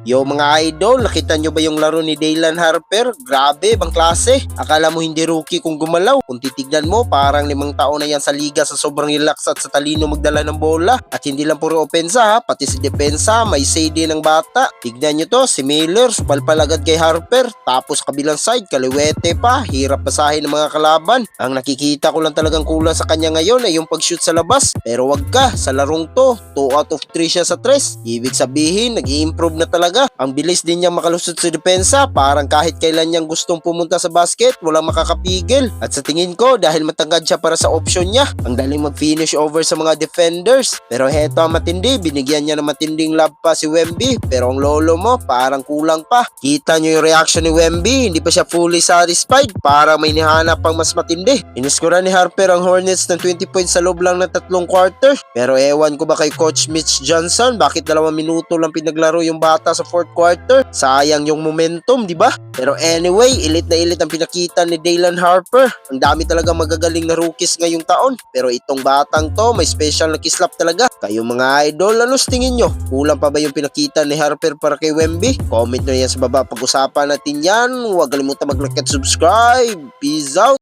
Yo mga idol, nakita nyo ba yung laro ni Daylan Harper? Grabe, bang klase. Akala mo hindi rookie kung gumalaw. Kung titignan mo, parang 5 taon na yan sa liga sa sobrang relax at sa talino magdala ng bola. At hindi lang puro opensa ha, pati si depensa, may say din ng bata. Tignan nyo to, si Miller, supalpal agad kay Harper. Tapos kabilang side, kaliwete pa, hirap basahin ng mga kalaban. Ang nakikita ko lang talagang kulang sa kanya ngayon ay yung pag-shoot sa labas. Pero wag ka, sa larong to, 2 out of 3 siya sa 3. Ibig sabihin, nag-i-improve na talaga. Ang bilis din niyang makalusot sa depensa, parang kahit kailan niyang gustong pumunta sa basket, walang makakapigil. At sa tingin ko, dahil matangkad siya para sa option niya, ang daling mag-finish over sa mga defenders. Pero heto ang matindi, binigyan niya ng matinding love pa si Wemby, pero ang lolo mo, parang kulang pa. Kita niyo yung reaction ni Wemby, hindi pa siya fully satisfied, parang may nihanap pang mas matindi. Iniskura ni Harper ang Hornets ng 20 points sa loob lang ng 3 quarter. Pero ewan ko ba kay Coach Mitch Johnson, bakit 2 minuto lang pinaglaro yung bata sa 4th quarter? Sayang yung momentum, di ba? Pero anyway, elite na elite ang pinakita ni Daylan Harper. Ang dami talaga magagaling na rookies ngayong taon. Pero itong batang to, may special na kislap talaga. Kayo mga idol, ano tingin nyo? Kulang pa ba yung pinakita ni Harper para kay Wemby? Comment nyo yan sa baba, pag-usapan natin yan. Huwag kalimutan mag-like at subscribe. Peace out!